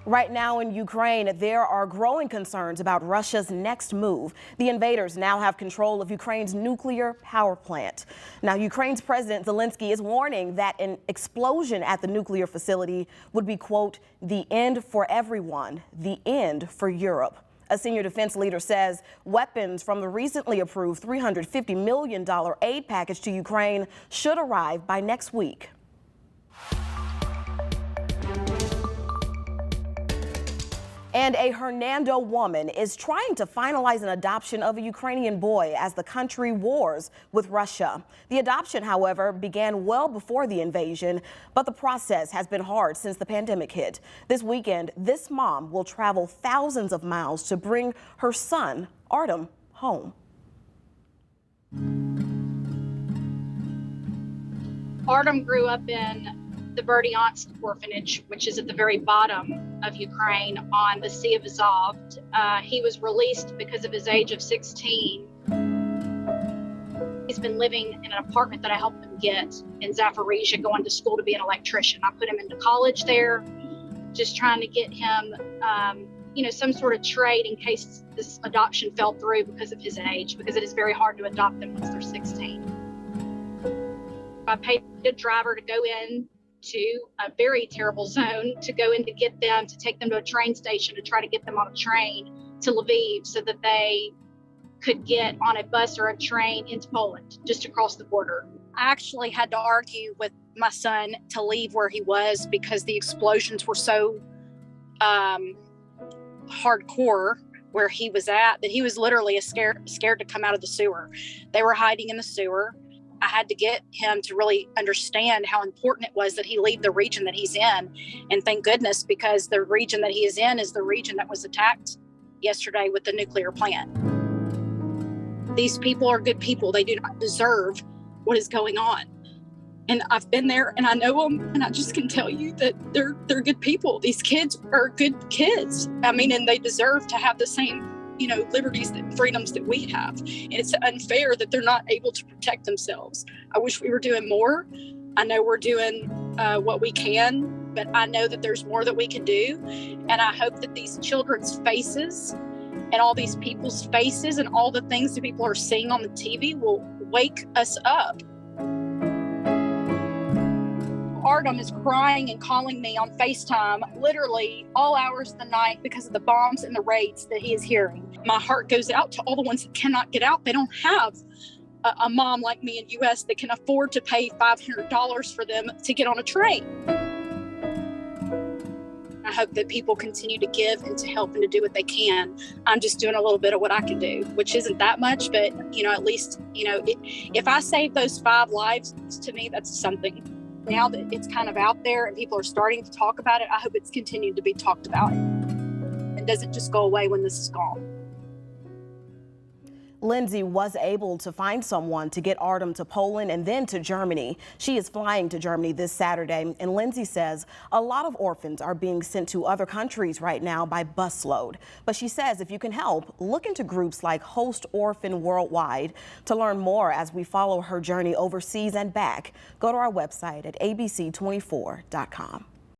Right now in Ukraine, there are growing concerns about Russia's next move. The invaders now have control of Ukraine's nuclear power plant. Now, Ukraine's President Zelensky is warning that an explosion at the nuclear facility would be, quote, the end for everyone, the end for Europe. A senior defense leader says weapons from the recently approved $350 million aid package to Ukraine should arrive by next week. And a Hernando woman is trying to finalize an adoption of a Ukrainian boy as the country wars with Russia. The adoption, however, began well before the invasion, but the process has been hard since the pandemic hit. This weekend, this mom will travel thousands of miles to bring her son, Artem, home. Artem grew up in the Berdyansk orphanage, which is at the very bottom of Ukraine on the Sea of Azov. He was released because of his age of 16. He's been living in an apartment that I helped him get in Zaporizhia, going to school to be an electrician. I put him into college there, just trying to get him, some sort of trade in case this adoption fell through because of his age, because it is very hard to adopt them once they're 16. I paid a driver to go in to a very terrible zone, to go in to get them, to take them to a train station, to try to get them on a train to Lviv so that they could get on a bus or a train into Poland, just across the border. I actually had to argue with my son to leave where he was because the explosions were so hardcore where he was at that he was literally scared to come out of the sewer. They were hiding in the sewer. I had to get him to really understand how important it was that he leave the region that he's in. And thank goodness, because the region that he is in is the region that was attacked yesterday with the nuclear plant. These people are good people. They do not deserve what is going on. And I've been there and I know them, and I just can tell you that they're good people. These kids are good kids. And they deserve to have the same liberties and freedoms that we have. And it's unfair that they're not able to protect themselves. I wish we were doing more. I know we're doing what we can, but I know that there's more that we can do. And I hope that these children's faces and all these people's faces and all the things that people are seeing on the TV will wake us up. Artem is crying and calling me on FaceTime literally all hours of the night because of the bombs and the raids that he is hearing. My heart goes out to all the ones that cannot get out. They don't have a mom like me in the U.S. that can afford to pay $500 for them to get on a train. I hope that people continue to give and to help and to do what they can. I'm just doing a little bit of what I can do, which isn't that much, but at least, if I save those 5 lives, to me, that's something. Now that it's kind of out there and people are starting to talk about it, I hope it's continued to be talked about. It doesn't just go away when this is gone. Lindsey was able to find someone to get Artem to Poland and then to Germany. She is flying to Germany this Saturday, and Lindsey says a lot of orphans are being sent to other countries right now by busload. But she says if you can help, look into groups like Host Orphan Worldwide. To learn more as we follow her journey overseas and back, go to our website at abc24.com.